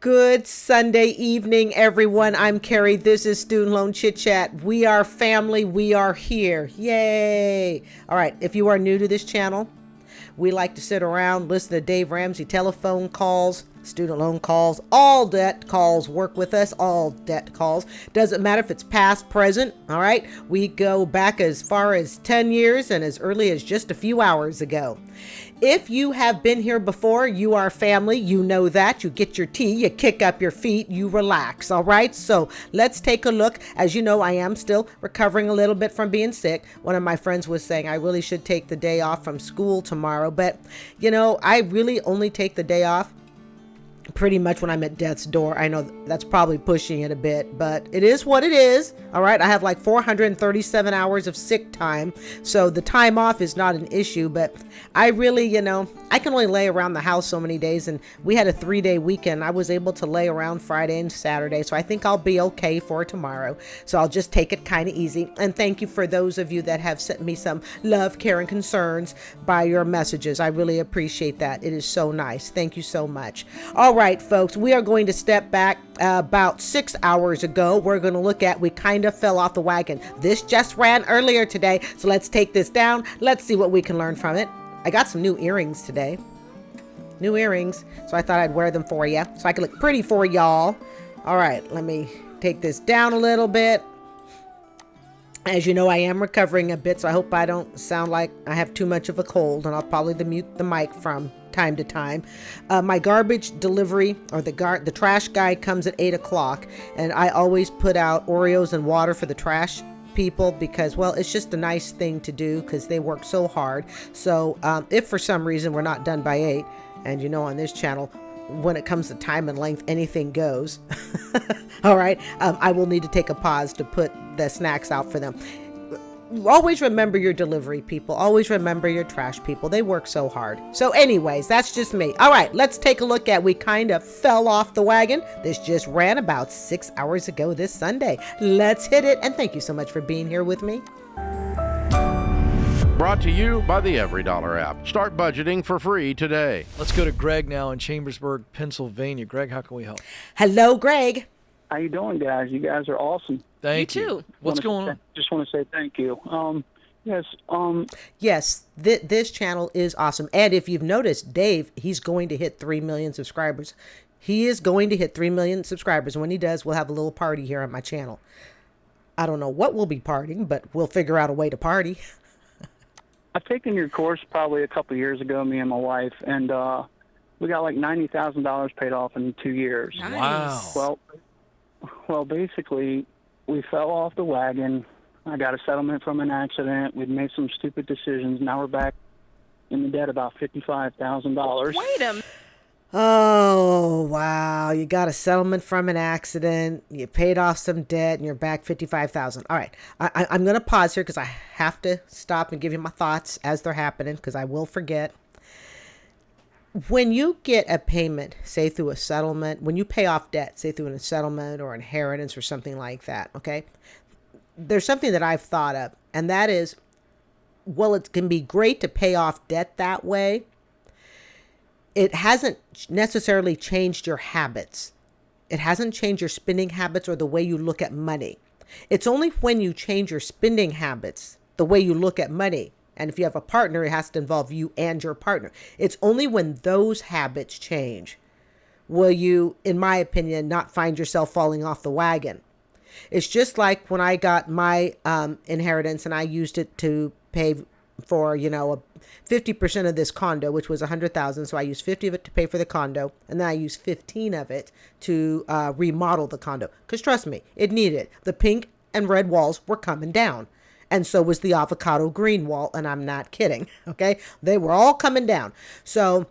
Good Sunday evening, everyone. I'm Carrie. This is Student Loan Chit-Chat. We are family. We are here. Yay. All right. If you are new to this channel, we like to sit around, listen to Dave Ramsey telephone calls, student loan calls, all debt calls, work with us, all debt calls. Doesn't matter if it's past, present. All right. We go back as far as 10 years and as early as just a few hours ago. If you have been here before, you are family. You know that. You get your tea, you kick up your feet, you relax. All right. So let's take a look. As you know, I am still recovering a little bit from being sick. One of my friends was saying I really should take the day off from school tomorrow. But, you know, I really only take the day off pretty much when I'm at death's door. I know that's probably pushing it a bit, but it is what it is. All right. I have like 437 hours of sick time. So the time off is not an issue, but I really, I can only lay around the house so many days. And we had a 3-day weekend. I was able to lay around Friday and Saturday. So I think I'll be okay for tomorrow. So I'll just take it kind of easy. And thank you for those of you that have sent me some love, care, and concerns by your messages. I really appreciate that. It is so nice. Thank you so much. All right, folks, we are going to step back about 6 hours ago. We're going to look at, we kind of fell off the wagon. This just ran earlier today. So let's take this down. Let's see what we can learn from it. I got some new earrings today. New earrings. So I thought I'd wear them for you so I could look pretty for y'all. All right, let me take this down a little bit. As you know, I am recovering a bit, so I hope I don't sound like I have too much of a cold, and I'll probably mute the mic from time to time. My garbage delivery, or the trash guy, comes at 8 o'clock, and I always put out Oreos and water for the trash people because, well, it's just a nice thing to do because they work so hard. So if for some reason we're not done by 8, and you know on this channel, when it comes to time and length, anything goes. All right. I will need to take a pause to put the snacks out for them. Always remember your delivery people. Always remember your trash people. They work so hard. So anyways, that's just me. All right, let's take a look at, we kind of fell off the wagon. This just ran about 6 hours ago this Sunday. Let's hit it. And thank you so much for being here with me. Brought to you by the EveryDollar app. Start budgeting for free today. Let's go to Greg now in Chambersburg, Pennsylvania. Greg, how can we help? Hello, Greg. How you doing, guys? You guys are awesome. Thank you. You too. What's going on? Just want to say thank you. Yes, this channel is awesome. And if you've noticed, Dave, he's going to hit 3 million subscribers. He is going to hit 3 million subscribers. When he does, we'll have a little party here on my channel. I don't know what we'll be partying, but we'll figure out a way to party. I've taken your course probably a couple years ago, me and my wife, and we got like $90,000 paid off in 2 years. Nice. Wow. Well, basically, we fell off the wagon. I got a settlement from an accident. We'd made some stupid decisions. Now we're back in the debt about $55,000. Wait a minute. Oh, wow. You got a settlement from an accident. You paid off some debt and you're back 55,000. All right. I'm going to pause here because I have to stop and give you my thoughts as they're happening because I will forget. When you get a payment, say through a settlement, when you pay off debt, say through a settlement or inheritance or something like that, okay, there's something that I've thought of, and that is, well, it can be great to pay off debt that way. It hasn't necessarily changed your habits. It hasn't changed your spending habits or the way you look at money. It's only when you change your spending habits, the way you look at money, and if you have a partner, it has to involve you and your partner. It's only when those habits change will you, in my opinion, not find yourself falling off the wagon. It's just like when I got my inheritance and I used it to pay for, 50% of this condo, which was $100,000. So I used 50 of it to pay for the condo. And then I used 15 of it to remodel the condo. Because trust me, it needed it. The pink and red walls were coming down. And so was the avocado green wall. And I'm not kidding. Okay. They were all coming down. So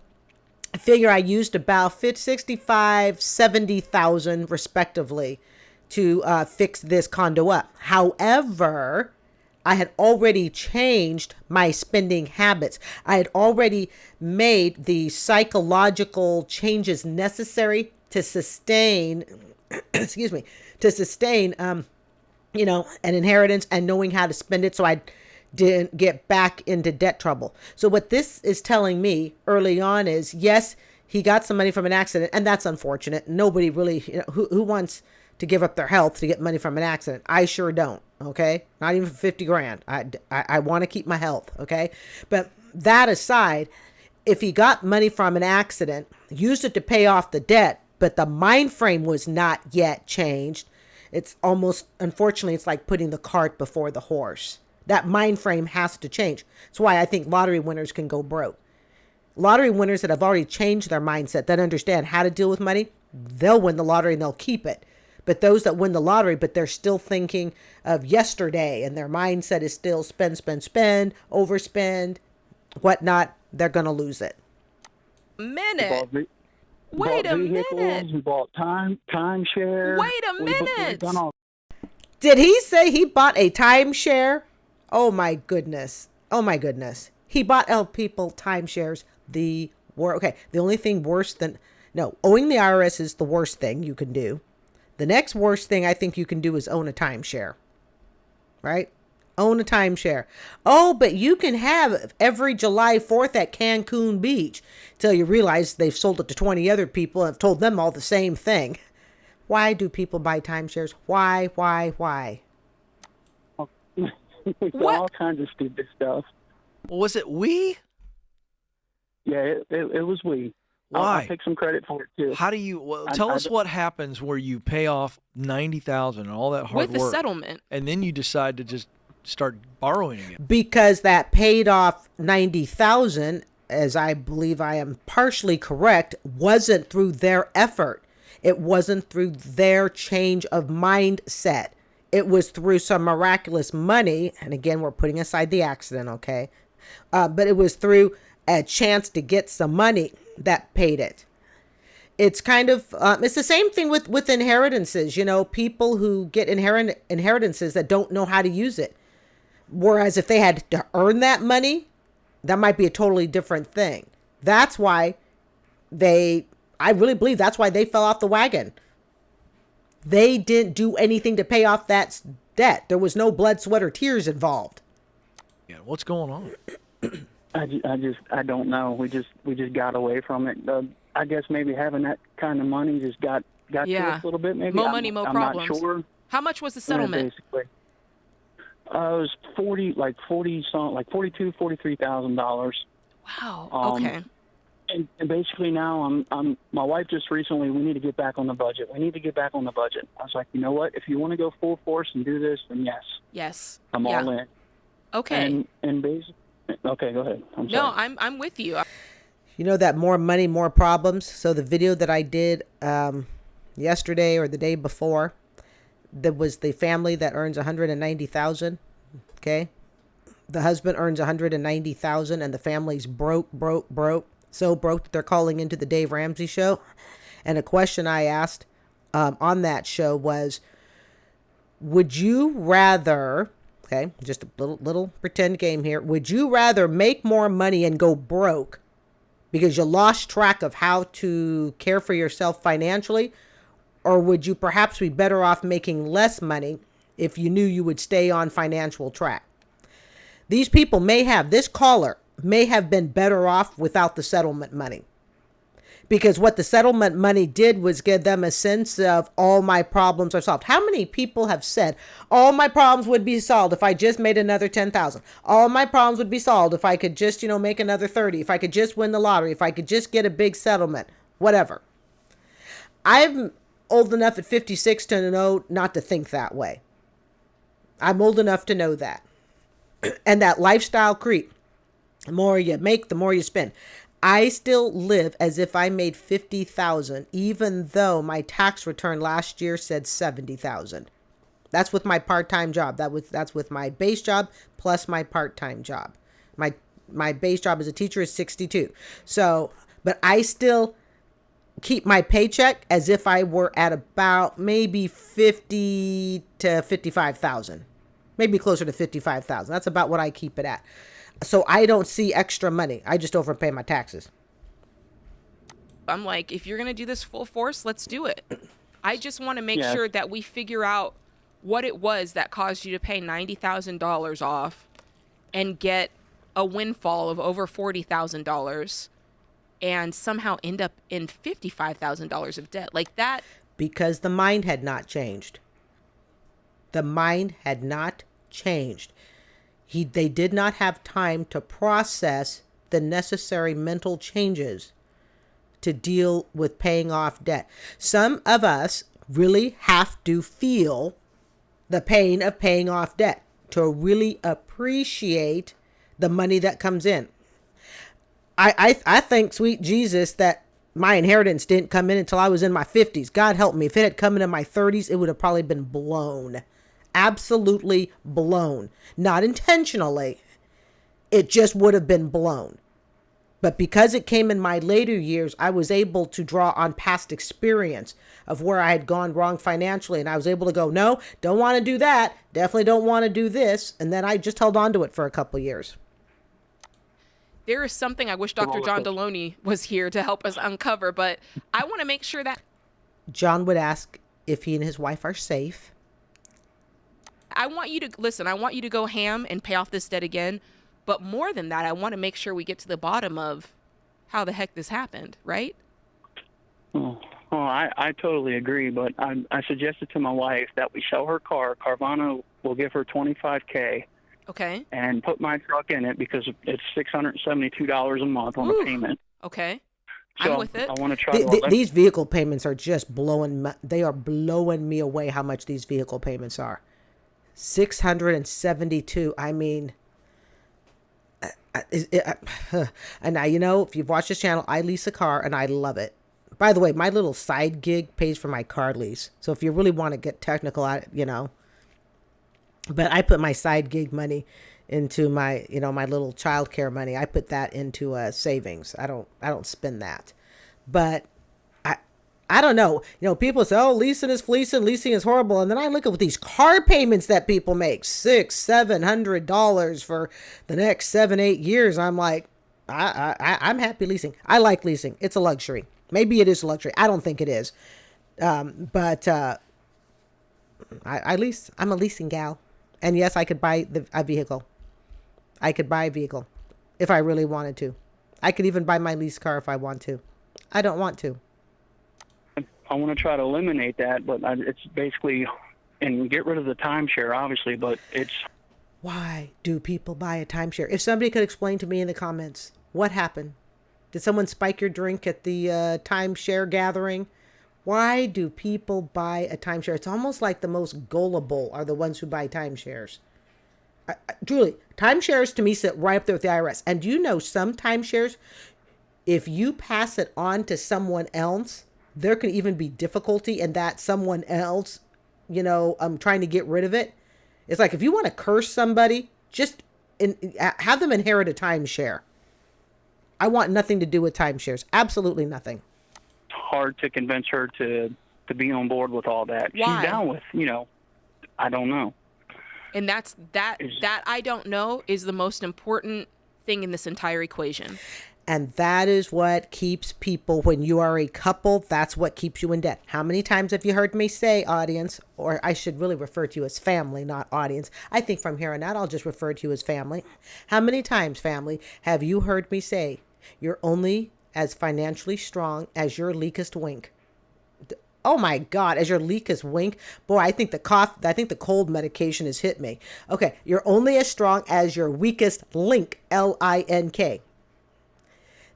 I figure I used about 65, 70,000 respectively to fix this condo up. However, I had already changed my spending habits. I had already made the psychological changes necessary to sustain, an inheritance and knowing how to spend it so I didn't get back into debt trouble. So what this is telling me early on is, yes, he got some money from an accident, and that's unfortunate. Nobody really, who wants to give up their health to get money from an accident? I sure don't. Okay. Not even for 50 grand. I want to keep my health. Okay. But that aside, if he got money from an accident, used it to pay off the debt, but the mind frame was not yet changed, it's almost, unfortunately, it's like putting the cart before the horse. That mind frame has to change. That's why I think lottery winners can go broke. Lottery winners that have already changed their mindset, that understand how to deal with money, they'll win the lottery and they'll keep it. But those that win the lottery, but they're still thinking of yesterday and their mindset is still spend, overspend, whatnot, they're going to lose it. Minute. We Wait bought a vehicles, minute. We bought timeshare. Wait a minute. We've done all. Did he say he bought a timeshare? Oh my goodness. Oh my goodness. He bought people timeshares. The only thing worse than, no, owing the IRS is the worst thing you can do. The next worst thing I think you can do is own a timeshare, right? Own a timeshare. Oh, but you can have every July 4th at Cancun Beach till you realize they've sold it to 20 other people and have told them all the same thing. Why do people buy timeshares? Why? All kinds of stupid stuff. Well, was it we? Yeah, it was we. Why? I'll take some credit for it too. How do you? Tell us what happens where you pay off $90,000 and all that hard With work, the settlement. and then you decide to just start borrowing again. Because that paid off $90,000, as I believe I am partially correct, wasn't through their effort. It wasn't through their change of mindset. It was through some miraculous money. And again, we're putting aside the accident, okay? But it was through a chance to get some money that paid it. It's kind of, it's the same thing with inheritances. People who get inheritances that don't know how to use it. Whereas if they had to earn that money, that might be a totally different thing. That's why I really believe that's why they fell off the wagon. They didn't do anything to pay off that debt. There was no blood, sweat, or tears involved. Yeah, what's going on? I don't know. We just got away from it. I guess maybe having that kind of money just got to us a little bit. Maybe more money, more problems. I'm not sure. How much was the settlement? Basically, it was $43,000. Wow. Okay. And basically now my wife just recently, we need to get back on the budget. I was like, you know what? If you want to go full force and do this, then yes. Yes. I'm all in. Okay. And basically, okay, go ahead. I'm sorry. No, I'm with you. You know that more money, more problems. So the video that I did yesterday or the day before, that was the family that earns $190,000. Okay. The husband earns $190,000 and the family's broke. So broke that they're calling into the Dave Ramsey show. And a question I asked on that show was, would you rather, okay, just a little pretend game here. Would you rather make more money and go broke because you lost track of how to care for yourself financially? Or would you perhaps be better off making less money if you knew you would stay on financial track? These people this caller may have been better off without the settlement money. Because what the settlement money did was give them a sense of all my problems are solved. How many people have said, all my problems would be solved if I just made another 10,000? All my problems would be solved if I could just, make another 30, if I could just win the lottery, if I could just get a big settlement, whatever. I'm old enough at 56 to know not to think that way. I'm old enough to know that. And that lifestyle creep. The more you make, the more you spend. I still live as if I made $50,000, even though my tax return last year said $70,000. That's with my part-time job. That's with my base job plus my part-time job. My base job as a teacher is 62. So, but I still keep my paycheck as if I were at about maybe 50 to 55,000, maybe closer to 55,000. That's about what I keep it at. So I don't see extra money. I just overpay my taxes. I'm like, if you're going to do this full force, let's do it. I just want to make sure that we figure out what it was that caused you to pay $90,000 off and get a windfall of over $40,000 and somehow end up in $55,000 of debt like that. Because the mind had not changed. The mind had not changed. They did not have time to process the necessary mental changes to deal with paying off debt. Some of us really have to feel the pain of paying off debt to really appreciate the money that comes in. I thank sweet Jesus that my inheritance didn't come in until I was in my 50s. God help me. If it had come in my 30s, it would have probably been blown. Absolutely blown. Not intentionally. It just would have been blown. But because it came in my later years, I was able to draw on past experience of where I had gone wrong financially. And I was able to go, no, don't want to do that. Definitely don't want to do this. And then I just held on to it for a couple of years. There is something I wish Dr. John Deloney was here to help us uncover, but I want to make sure that John would ask if he and his wife are safe. I want you to listen. I want you to go ham and pay off this debt again. But more than that, I want to make sure we get to the bottom of how the heck this happened, right? I totally agree, but I suggested to my wife that we sell her car. Carvana will give her $25K. Okay. And put my truck in it because it's $672 a month on the payment. Okay. So I'm with it. I want to try to these vehicle payments are just blowing me away how much these vehicle payments are. 672. I mean, and now, if you've watched this channel, I lease a car and I love it. By the way, my little side gig pays for my car lease. So if you really want to get technical at it, but I put my side gig money into my, my little childcare money. I put that into savings. I don't spend that. But I don't know. People say, oh, leasing is fleecing, leasing is horrible. And then I look at these car payments that people make, $600-$700 for the next 7-8 years. I'm like, I'm happy leasing. I like leasing. It's a luxury. Maybe it is a luxury. I don't think it is. But I lease. I'm a leasing gal. And yes, I could buy a vehicle. I could buy a vehicle if I really wanted to. I could even buy my lease car if I want to. I don't want to. I want to try to eliminate that, but it's basically, and get rid of the timeshare, obviously, but it's... Why do people buy a timeshare? If somebody could explain to me in the comments, what happened? Did someone spike your drink at the timeshare gathering? Why do people buy a timeshare? It's almost like the most gullible are the ones who buy timeshares. Truly, timeshares to me sit right up there with the IRS. And do you know some timeshares, if you pass it on to someone else, there can even be difficulty in that someone else, trying to get rid of it. It's like if you want to curse somebody, just have them inherit a timeshare. I want nothing to do with timeshares. Absolutely nothing. Hard to convince her to be on board with all that. Why? She's down with, I don't know. And that I don't know is the most important thing in this entire equation. And that is what keeps people, when you are a couple, that's what keeps you in debt. How many times have you heard me say, audience, or I should really refer to you as family, not audience. I think from here on out, I'll just refer to you as family. How many times, family, have you heard me say, you're only as financially strong as your leakest wink? Oh my God, as your leakest wink? Boy, I think the cold medication has hit me. Okay, you're only as strong as your weakest link, L-I-N-K.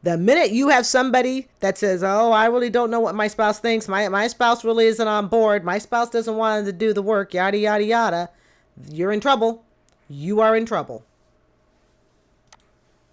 The minute you have somebody that says, oh, I really don't know what my spouse thinks. My spouse really isn't on board. My spouse doesn't want to do the work, yada, yada, yada. You're in trouble. You are in trouble.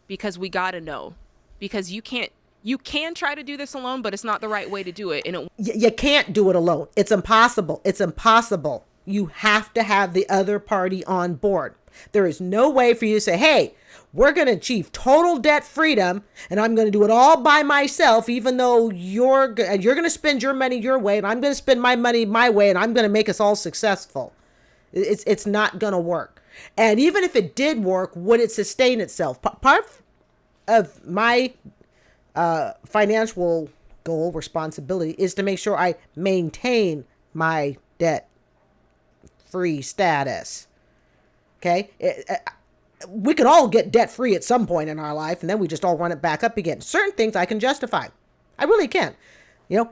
Because we got to know. Because you can try to do this alone, but it's not the right way to do it. And you can't do it alone. It's impossible. It's impossible. You have to have the other party on board. There is no way for you to say, hey, we're going to achieve total debt freedom and I'm going to do it all by myself, even though you're going to spend your money your way and I'm going to spend my money my way and I'm going to make us all successful. It's not going to work. And even if it did work, would it sustain itself? Part of my financial goal, responsibility, is to make sure I maintain my debt free status. Okay. we can all get debt free at some point in our life, and then we just all run it back up again. Certain things I can justify. I really can.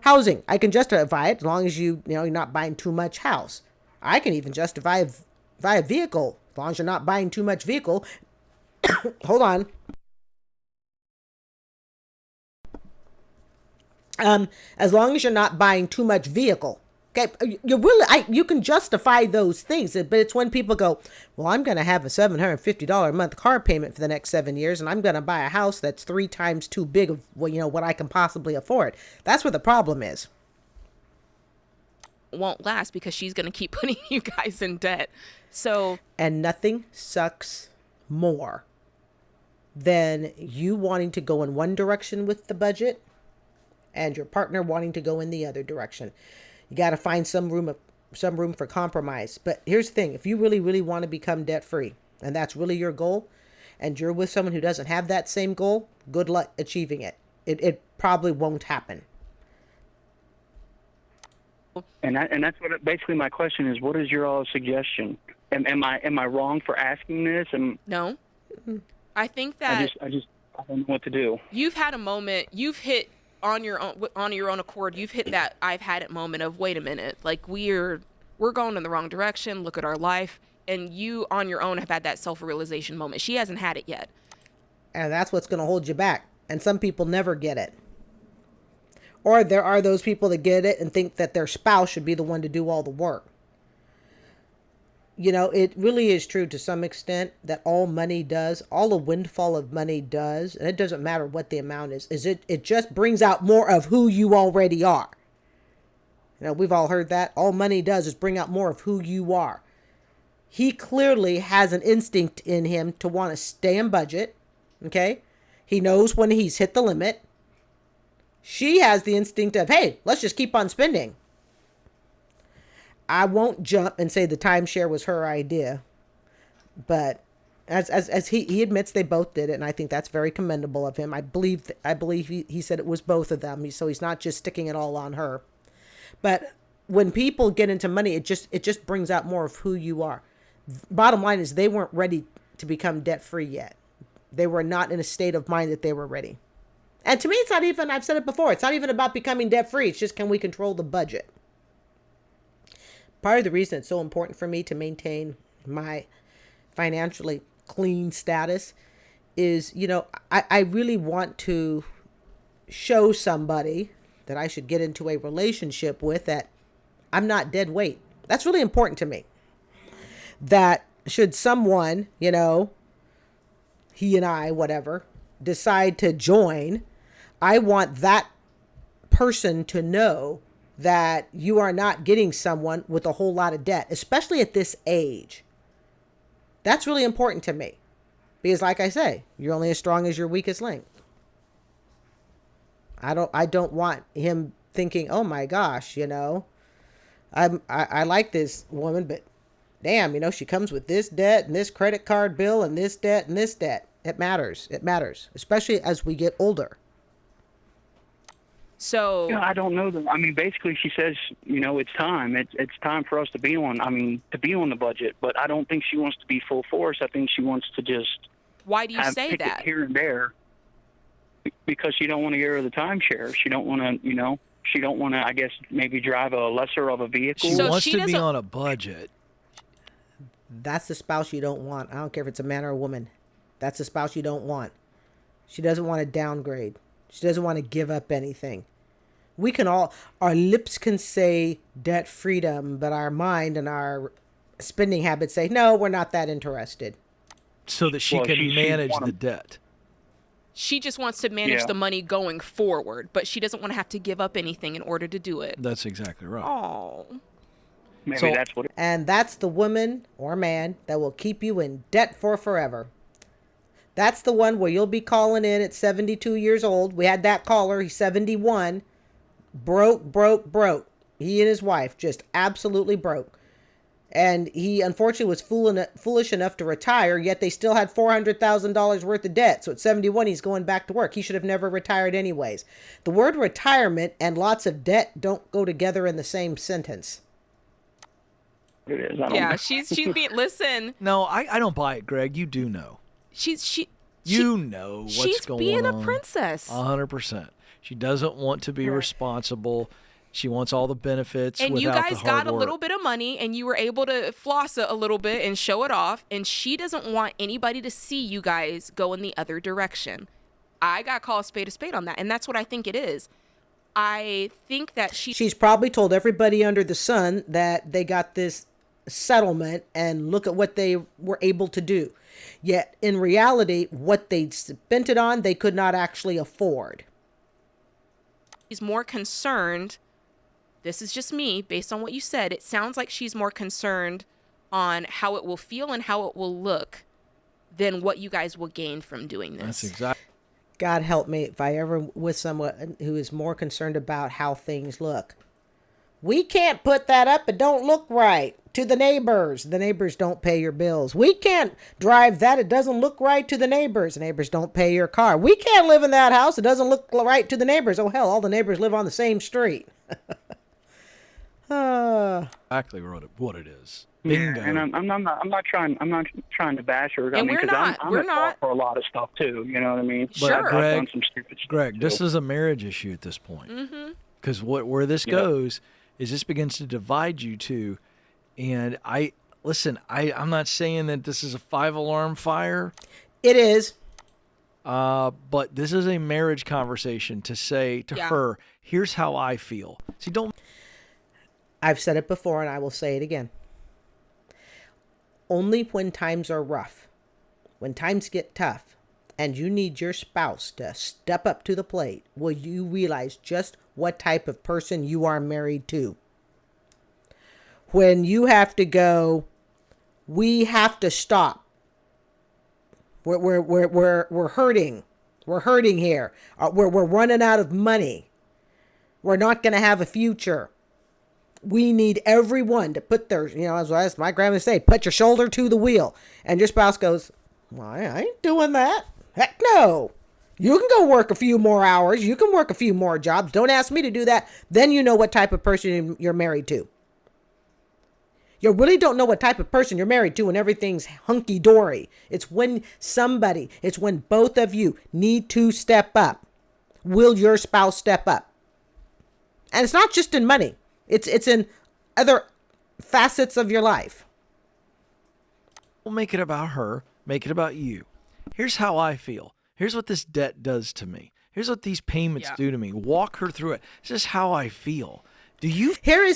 Housing, I can justify it as long as you're not buying too much house. I can even justify a vehicle as long as you're not buying too much vehicle. Hold on. As long as you're not buying too much vehicle. Okay, you can justify those things, but it's when people go, well, I'm going to have a $750 a month car payment for the next 7 years, and I'm going to buy a house that's 3 times too big of what I can possibly afford. That's where the problem is. Won't last because she's going to keep putting you guys in debt. And nothing sucks more than you wanting to go in one direction with the budget and your partner wanting to go in the other direction. You got to find some room for compromise. But here's the thing. If you really, really want to become debt free, and that's really your goal, and you're with someone who doesn't have that same goal, good luck achieving it. It probably won't happen. And that's what basically my question is. What is your all suggestion? Am I wrong for asking this? No. I think that I don't know what to do. You've had a moment. You've hit on your own accord. You've hit that I've had it moment of, wait a minute, like we're going in the wrong direction. Look at our life. And you on your own have had that self-realization moment. She hasn't had it yet. And that's what's going to hold you back. And some people never get it. Or there are those people that get it and think that their spouse should be the one to do all the work. It really is true to some extent that all money does, all a windfall of money does, and it doesn't matter what the amount is it just brings out more of who you already are. We've all heard that. All money does is bring out more of who you are. He clearly has an instinct in him to want to stay in budget. Okay? He knows when he's hit the limit. She has the instinct of, hey, let's just keep on spending. I won't jump and say the timeshare was her idea, but as he admits they both did it, and I think that's very commendable of him. I believe he said it was both of them, so he's not just sticking it all on her. But when people get into money, it just brings out more of who you are. Bottom line is they weren't ready to become debt free yet. They were not in a state of mind that they were ready. And to me, it's not even, I've said it before, it's not even about becoming debt free. It's just, can we control the budget? Part of the reason it's so important for me to maintain my financially clean status is, I really want to show somebody that I should get into a relationship with that I'm not dead weight. That's really important to me. That should someone, he and I, whatever, decide to join, I want that person to know that you are not getting someone with a whole lot of debt, especially at this age. That's really important to me. Because like I say, you're only as strong as your weakest link. I don't want him thinking, oh my gosh, I like this woman, but damn, she comes with this debt and this credit card bill and this debt and this debt. It matters. It matters, especially as we get older. So I don't know. Basically, she says, it's time. It's time for us to be on. The budget. But I don't think she wants to be full force. I think she wants to just. Why do you say that? Here and there, because she don't want to get rid of the timeshare. She don't want to. She don't want to. I guess maybe drive a lesser of a vehicle. She So wants she to be doesn't- on a budget. That's the spouse you don't want. I don't care if it's a man or a woman. That's the spouse you don't want. She doesn't want to downgrade. She doesn't want to give up anything. We can all, our lips can say debt freedom, but our mind and our spending habits say, no, we're not that interested. So that she can manage the debt. She just wants to manage the money going forward, but she doesn't want to have to give up anything in order to do it. That's exactly right. Oh. Maybe that's what. And that's the woman or man that will keep you in debt for forever. That's the one where you'll be calling in at 72 years old. We had that caller. He's 71. Broke. He and his wife just absolutely broke. And he unfortunately was foolish enough to retire, yet they still had $400,000 worth of debt. So at 71, he's going back to work. He should have never retired anyways. The word retirement and lots of debt don't go together in the same sentence. It is. Yeah, she's being, listen. No, I don't buy it, Greg. You do know. You know what's she's going being on. a princess. 100%. She doesn't want to be responsible. She wants all the benefits And you without guys the hard got a work. little bit of money and you were able to floss it a little bit and show it off. And she doesn't want anybody to see you guys go in the other direction. I got to call a spade on that. And that's what I think it is. I think that she's probably told everybody under the sun that they got this settlement and look at what they were able to do. Yet in reality, what they spent it on, they could not actually afford. She's more concerned. This is just me based on what you said. It sounds like she's more concerned on how it will feel and how it will look than what you guys will gain from doing this. That's exactly. God help me if I ever with someone who is more concerned about how things look. We can't put that up. It don't look right to the neighbors. The neighbors don't pay your bills. We can't drive that. It doesn't look right to the neighbors. The neighbors don't pay your car. We can't live in that house. It doesn't look right to the neighbors. Oh, hell, all the neighbors live on the same street. Exactly what it is. Bingo. Yeah, and I'm not trying to bash her. And we're not. I'm We're at fault not. for a lot of stuff too. You know what I mean? Sure. I've done some stupid stuff. Greg, this too. is a marriage issue at this point. Because where this goes is this begins to divide you two. And I'm not saying that this is a 5-alarm fire. It is. But this is a marriage conversation to say to her, here's how I feel. See, I've said it before and I will say it again. Only when times are rough, when times get tough, and you need your spouse to step up to the plate, will you realize just what type of person you are married to. When you have to go, we have to stop. We're hurting. We're hurting here. We're running out of money. We're not going to have a future. We need everyone to put their, as my grandma say, put your shoulder to the wheel. And your spouse goes, well, I ain't doing that. Heck no. You can go work a few more hours. You can work a few more jobs. Don't ask me to do that. Then you know what type of person you're married to. You really don't know what type of person you're married to when everything's hunky-dory. It's when both of you need to step up. Will your spouse step up? And it's not just in money. It's in other facets of your life. Don't make it about her. Make it about you. Here's how I feel. Here's what this debt does to me. Here's what these payments do to me. Walk her through it. This is how I feel. Here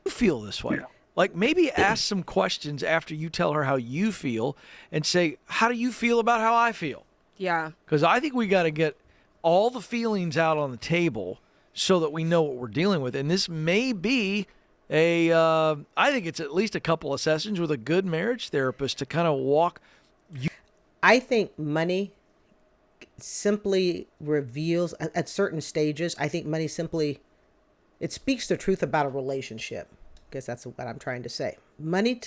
You feel this way. Like maybe ask some questions after you tell her how you feel and say, how do you feel about how I feel? Yeah. Because I think we got to get all the feelings out on the table so that we know what we're dealing with. And this may be I think it's at least a couple of sessions with a good marriage therapist to kind of walk. I think money simply reveals at certain stages. I think money simply, it speaks the truth about a relationship. I guess that's what I'm trying to say. Money,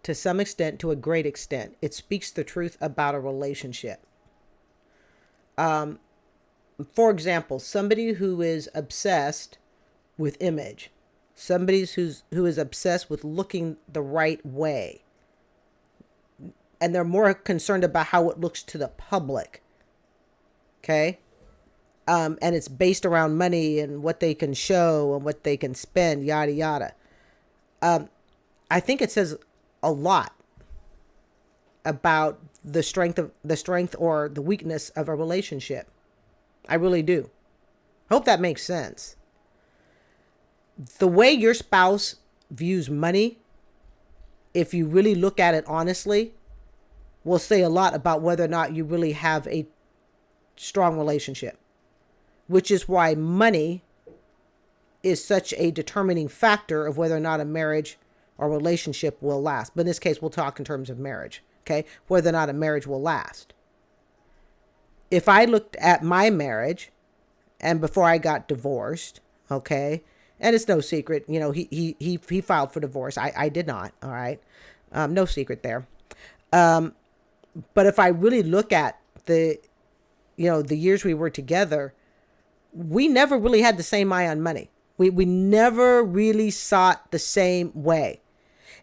to some extent, to a great extent, it speaks the truth about a relationship. For example, somebody who is obsessed with image, somebody who is obsessed with looking the right way, and they're more concerned about how it looks to the public. Okay? And it's based around money and what they can show and what they can spend, yada yada. I think it says a lot about the strength or the weakness of a relationship. I really do. Hope that makes sense. The way your spouse views money, if you really look at it honestly, will say a lot about whether or not you really have a strong relationship, which is why money is such a determining factor of whether or not a marriage or relationship will last. But in this case, we'll talk in terms of marriage, okay? Whether or not a marriage will last. If I looked at my marriage and before I got divorced, okay, and it's no secret, you know, he filed for divorce. I did not, all right? No secret there. But if I really look at the years we were together, we never really had the same eye on money. We never really sought the same way.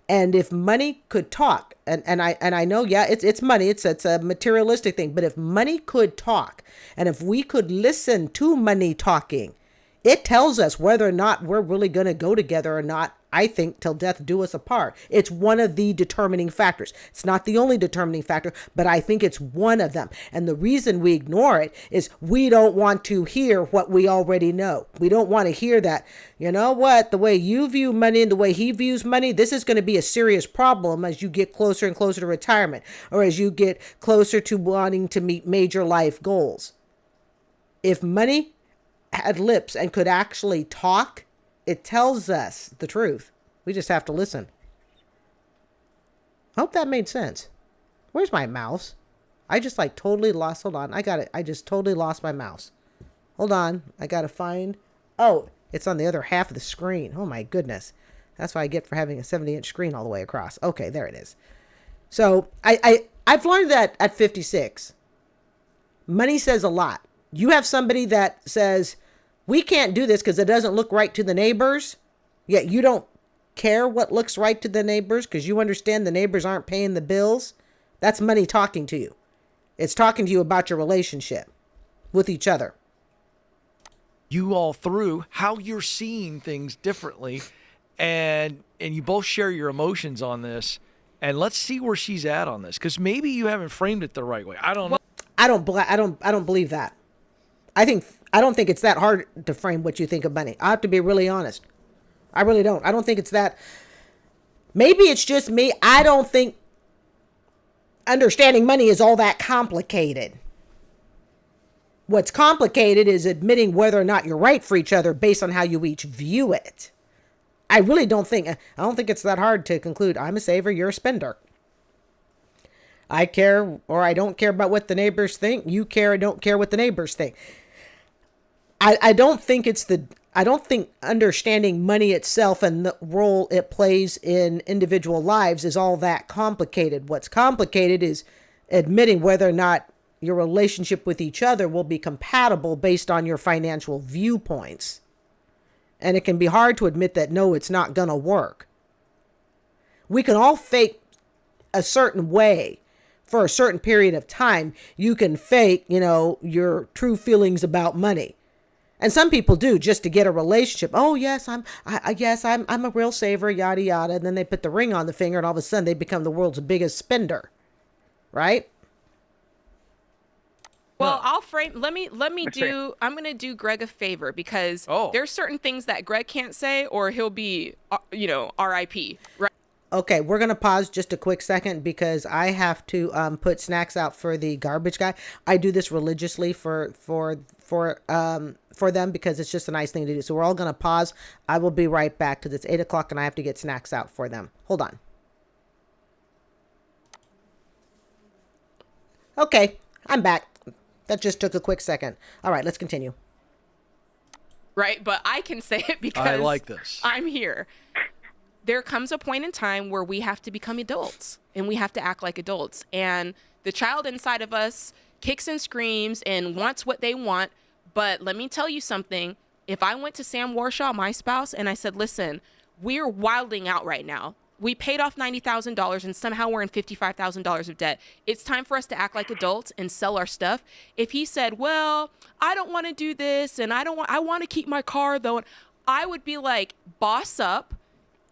And if money could talk, and I know, yeah, it's money, it's a materialistic thing, but if money could talk, and if we could listen to money talking, it tells us whether or not we're really going to go together or not. I think till death do us apart. It's one of the determining factors. It's not the only determining factor, but I think it's one of them. And the reason we ignore it is we don't want to hear what we already know. We don't want to hear that, you know what, the way you view money and the way he views money, this is going to be a serious problem as you get closer and closer to retirement, or as you get closer to wanting to meet major life goals. If money had lips and could actually talk, it tells us the truth. We just have to listen. Hope that made sense. Where's my mouse? I just totally lost. Hold on. I got it. I just totally lost my mouse. Hold on. I got to find. Oh, it's on the other half of the screen. Oh my goodness. That's what I get for having a 70-inch screen all the way across. Okay, there it is. So I've learned that at 56. Money says a lot. You have somebody that says, we can't do this because it doesn't look right to the neighbors, yet you don't care what looks right to the neighbors because you understand the neighbors aren't paying the bills. That's money talking to you. It's talking to you about your relationship with each other. You all through how you're seeing things differently, and you both share your emotions on this, and let's see where she's at on this, because maybe you haven't framed it the right way. I don't know. I don't believe that. I don't think it's that hard to frame what you think of money. I have to be really honest. I really don't. I don't think it's that. Maybe it's just me. I don't think understanding money is all that complicated. What's complicated is admitting whether or not you're right for each other based on how you each view it. I don't think it's that hard to conclude I'm a saver, you're a spender. I care or I don't care about what the neighbors think. You care or don't care what the neighbors think. I don't think understanding money itself and the role it plays in individual lives is all that complicated. What's complicated is admitting whether or not your relationship with each other will be compatible based on your financial viewpoints. And it can be hard to admit that, no, it's not going to work. We can all fake a certain way for a certain period of time. You can fake, your true feelings about money. And some people do just to get a relationship. Oh, yes, I'm a real saver, yada, yada. And then they put the ring on the finger and all of a sudden they become the world's biggest spender. Right? Well, I'll frame. Let me do. I'm going to do Greg a favor because there's certain things that Greg can't say, or he'll be, R.I.P. Right? Okay, we're going to pause just a quick second because I have to put snacks out for the garbage guy. I do this religiously for them because it's just a nice thing to do. So we're all going to pause. I will be right back because it's 8:00 and I have to get snacks out for them. Hold on. Okay, I'm back. That just took a quick second. All right, let's continue. Right, but I can say it because I like this. I'm here. There comes a point in time where we have to become adults and we have to act like adults. And the child inside of us kicks and screams and wants what they want. But let me tell you something. If I went to Sam Warshaw, my spouse, and I said, listen, we're wilding out right now. We paid off $90,000 and somehow we're in $55,000 of debt. It's time for us to act like adults and sell our stuff. If he said, well, I don't want to do this and I want to keep my car though, I would be like, boss up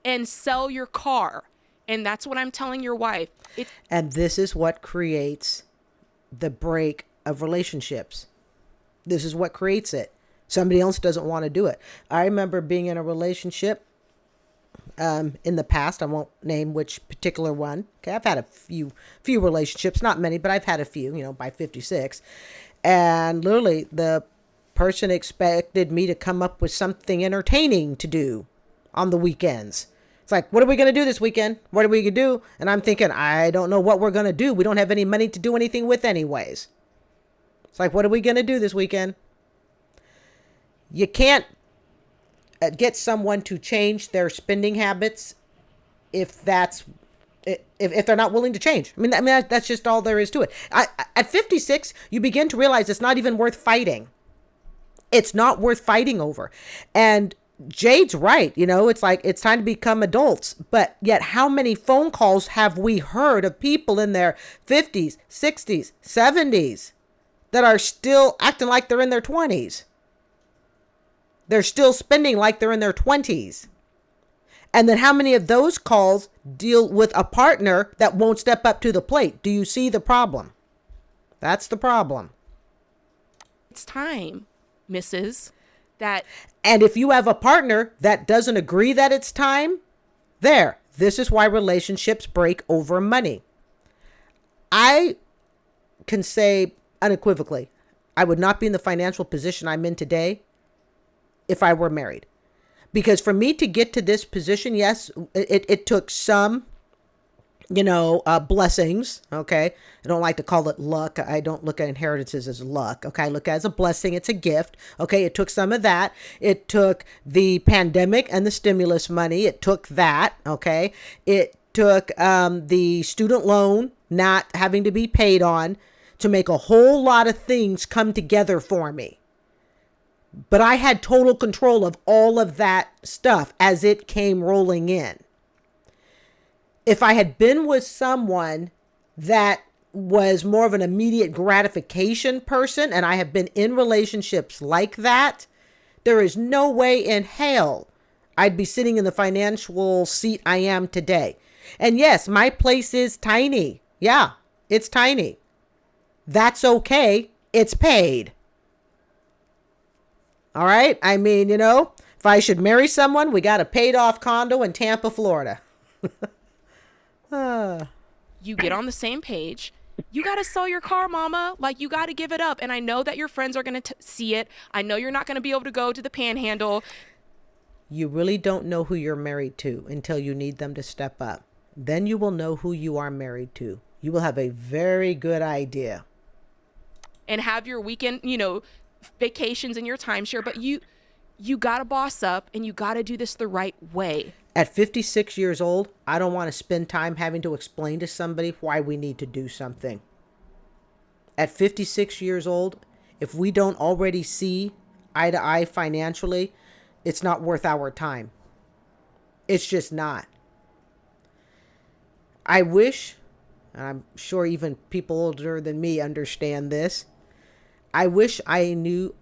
and sell your car. And that's what I'm telling your wife. And this is what creates the break of relationships. This is what creates it. Somebody else doesn't want to do it. I remember being in a relationship in the past. I won't name which particular one. Okay, I've had a few relationships, not many, but I've had a few, by 56. And literally the person expected me to come up with something entertaining to do on the weekends. It's like, what are we going to do this weekend? What are we going to do? And I'm thinking, I don't know what we're going to do. We don't have any money to do anything with anyways. It's like, what are we going to do this weekend? You can't get someone to change their spending habits if they're not willing to change. I mean, that's just all there is to it. At 56, you begin to realize it's not even worth fighting. It's not worth fighting over. And Jade's right. It's like, it's time to become adults. But yet how many phone calls have we heard of people in their 50s, 60s, 70s that are still acting like they're in their 20s? They're still spending like they're in their 20s. And then how many of those calls deal with a partner that won't step up to the plate? Do you see the problem? That's the problem. It's time, Mrs. And if you have a partner that doesn't agree that it's time, this is why relationships break over money. I can say unequivocally, I would not be in the financial position I'm in today if I were married. Because for me to get to this position, yes, it took some, blessings. Okay. I don't like to call it luck. I don't look at inheritances as luck. Okay. I look at it as a blessing. It's a gift. Okay. It took some of that. It took the pandemic and the stimulus money. It took that. Okay. It took the student loan not having to be paid on to make a whole lot of things come together for me. But I had total control of all of that stuff as it came rolling in. If I had been with someone that was more of an immediate gratification person, and I have been in relationships like that, there is no way in hell I'd be sitting in the financial seat I am today. And yes, my place is tiny. Yeah, it's tiny. That's okay. It's paid. All right. I mean, if I should marry someone, we got a paid off condo in Tampa, Florida. You get on the same page. You got to sell your car, mama. Like, you got to give it up. And I know that your friends are going to see it. I know you're not going to be able to go to the Panhandle. You really don't know who you're married to until you need them to step up. Then you will know who you are married to. You will have a very good idea. And have your weekend, vacations and your timeshare. But you got to boss up and you got to do this the right way. At 56 years old, I don't want to spend time having to explain to somebody why we need to do something. At 56 years old, if we don't already see eye to eye financially, it's not worth our time. It's just not. I wish, and I'm sure even people older than me understand this, I wish I knew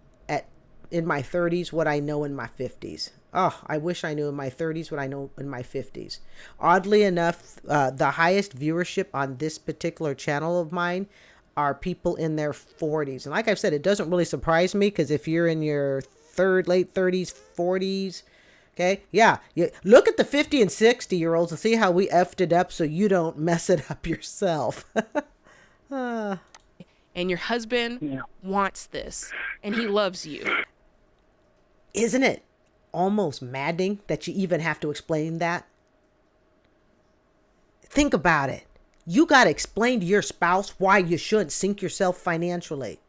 in my 30s what I know in my 50s. Oh, I wish I knew in my 30s what I know in my 50s. Oddly enough, the highest viewership on this particular channel of mine are people in their 40s. And like I've said, it doesn't really surprise me, because if you're in your late 30s, 40s, okay, yeah, you look at the 50 and 60-year-olds and see how we effed it up so you don't mess it up yourself. And your husband wants this, and he loves you. Isn't it almost maddening that you even have to explain that? Think about it. You got to explain to your spouse why you shouldn't sink yourself financially.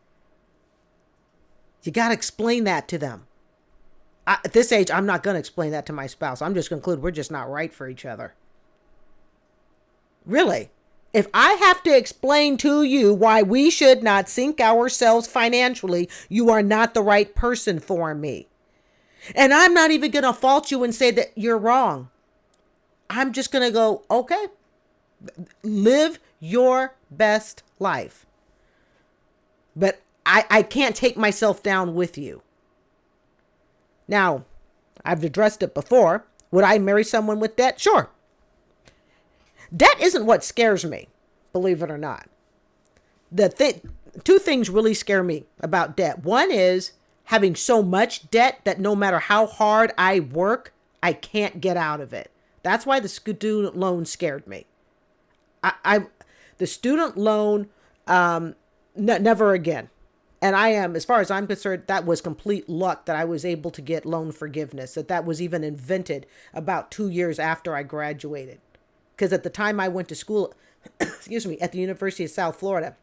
You got to explain that to them. At this age, I'm not going to explain that to my spouse. I'm just going to conclude we're just not right for each other. Really. If I have to explain to you why we should not sink ourselves financially, you are not the right person for me. And I'm not even going to fault you and say that you're wrong. I'm just going to go, okay, live your best life. But I can't take myself down with you. Now, I've addressed it before. Would I marry someone with debt? Sure. Debt isn't what scares me, believe it or not. Two things really scare me about debt. One is having so much debt that no matter how hard I work, I can't get out of it. That's why the student loan scared me. The student loan, never again. And as far as I'm concerned, that was complete luck that I was able to get loan forgiveness, that was even invented about 2 years after I graduated. Because at the time I went to school, excuse me, at the University of South Florida,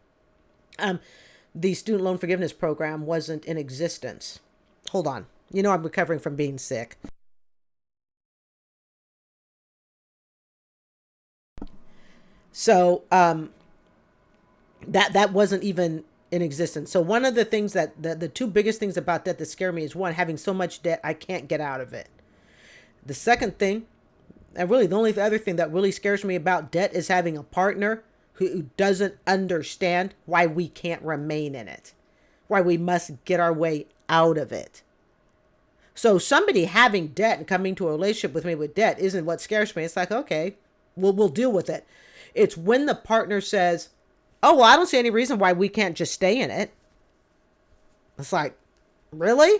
the student loan forgiveness program wasn't in existence. Hold on. I'm recovering from being sick. So that wasn't even in existence. So one of the things that the two biggest things about debt that scare me is, one, having so much debt I can't get out of it. The second thing, and really the only other thing that really scares me about debt, is having a partner who doesn't understand why we can't remain in it, why we must get our way out of it. So somebody having debt and coming to a relationship with me with debt isn't what scares me. It's like, okay, we'll deal with it. It's when the partner says, oh, well, I don't see any reason why we can't just stay in it. It's like, really?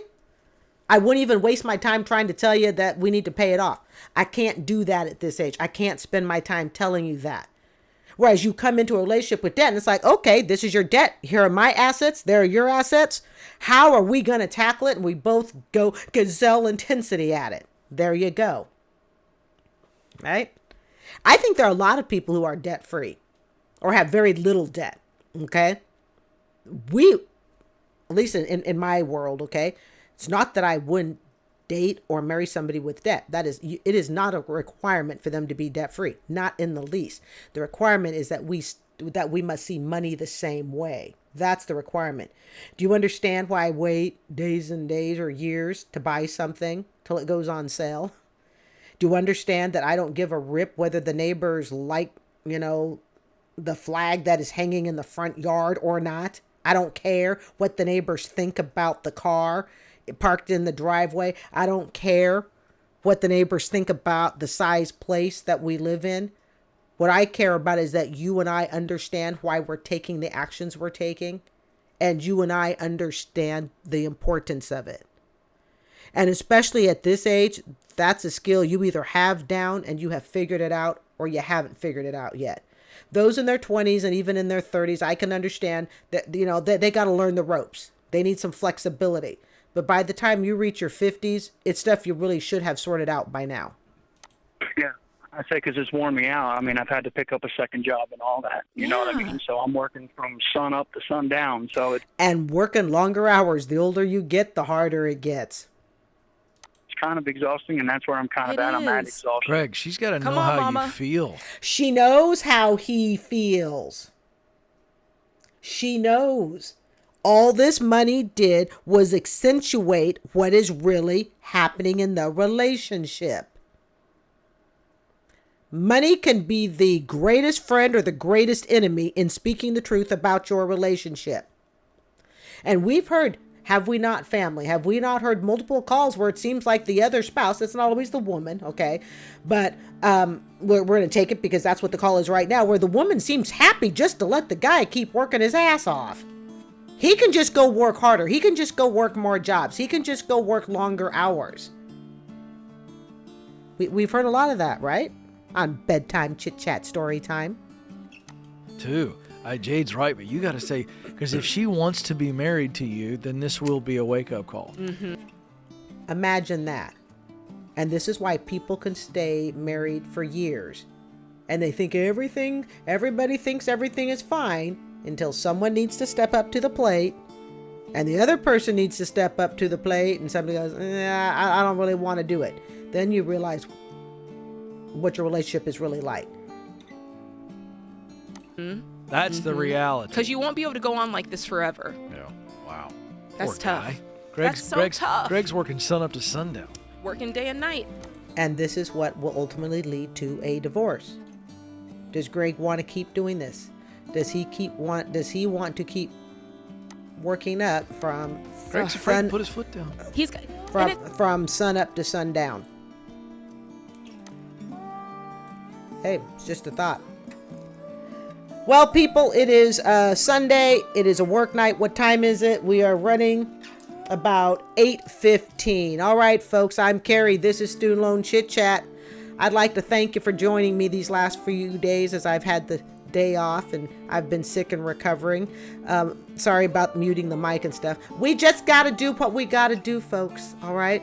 I wouldn't even waste my time trying to tell you that we need to pay it off. I can't do that at this age. I can't spend my time telling you that. Whereas you come into a relationship with debt and it's like, okay, this is your debt. Here are my assets. There are your assets. How are we going to tackle it? And we both go gazelle intensity at it. There you go. Right? I think there are a lot of people who are debt free or have very little debt. Okay. At least in my world, okay, it's not that I wouldn't date or marry somebody with debt. It is not a requirement for them to be debt free. Not in the least. The requirement is that we must see money the same way. That's the requirement. Do you understand why I wait days and days or years to buy something till it goes on sale? Do you understand that I don't give a rip whether the neighbors like, the flag that is hanging in the front yard or not? I don't care what the neighbors think about the car parked in the driveway. I don't care what the neighbors think about the size place that we live in. What I care about is that you and I understand why we're taking the actions we're taking, and you and I understand the importance of it. And especially at this age, that's a skill you either have down and you have figured it out, or you haven't figured it out yet. Those in their 20s and even in their 30s, I can understand that, they got to learn the ropes. They need some flexibility. But by the time you reach your 50s, it's stuff you really should have sorted out by now. Yeah, I say because it's worn me out. I mean, I've had to pick up a second job and all that. You know what I mean? So I'm working from sun up to sun down. And working longer hours. The older you get, the harder it gets. It's kind of exhausting, and that's where I'm kind of at. I'm at exhaustion. Greg, she's got to know how you feel. She knows how he feels. She knows. All this money did was accentuate what is really happening in the relationship. Money can be the greatest friend or the greatest enemy in speaking the truth about your relationship. And we've heard, have we not, family? Have we not heard multiple calls where it seems like the other spouse, it's not always the woman, okay? But we're going to take it because that's what the call is right now, where the woman seems happy just to let the guy keep working his ass off. He can just go work harder. He can just go work more jobs. He can just go work longer hours. We've heard a lot of that, right? On bedtime chit-chat story time. Too. Jade's right, but you got to say, because if she wants to be married to you, then this will be a wake-up call. Mm-hmm. Imagine that. And this is why people can stay married for years. And they think everybody thinks everything is fine until someone needs to step up to the plate. And the other person needs to step up to the plate. And somebody goes, I don't really want to do it. Then you realize what your relationship is really like. That's the reality. Because you won't be able to go on like this forever. Yeah. Wow. That's Poor tough. guy. That's so tough. Greg's working sun up to sundown. Working day and night. And this is what will ultimately lead to a divorce. Does Greg want to keep doing this? Does he want to keep working up from Greg's afraid to put his foot down. He's got from sun up to sundown? Hey, it's just a thought. Well, people, it is Sunday. It is a work night. What time is it? We are running about 8:15. All right, folks, I'm Carrie. This is Student Loan Chit-Chat. I'd like to thank you for joining me these last few days as I've had the day off and I've been sick and recovering. Sorry about muting the mic and stuff. We just got to do what we got to do, folks. All right.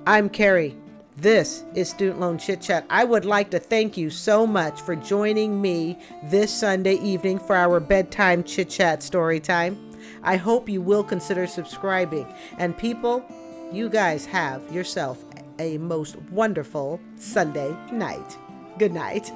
I'm Carrie. This is Student Loan Chit-Chat. I would like to thank you so much for joining me this Sunday evening for our bedtime chit-chat story time. I hope you will consider subscribing. And people, you guys have yourself a most wonderful Sunday night. Good night.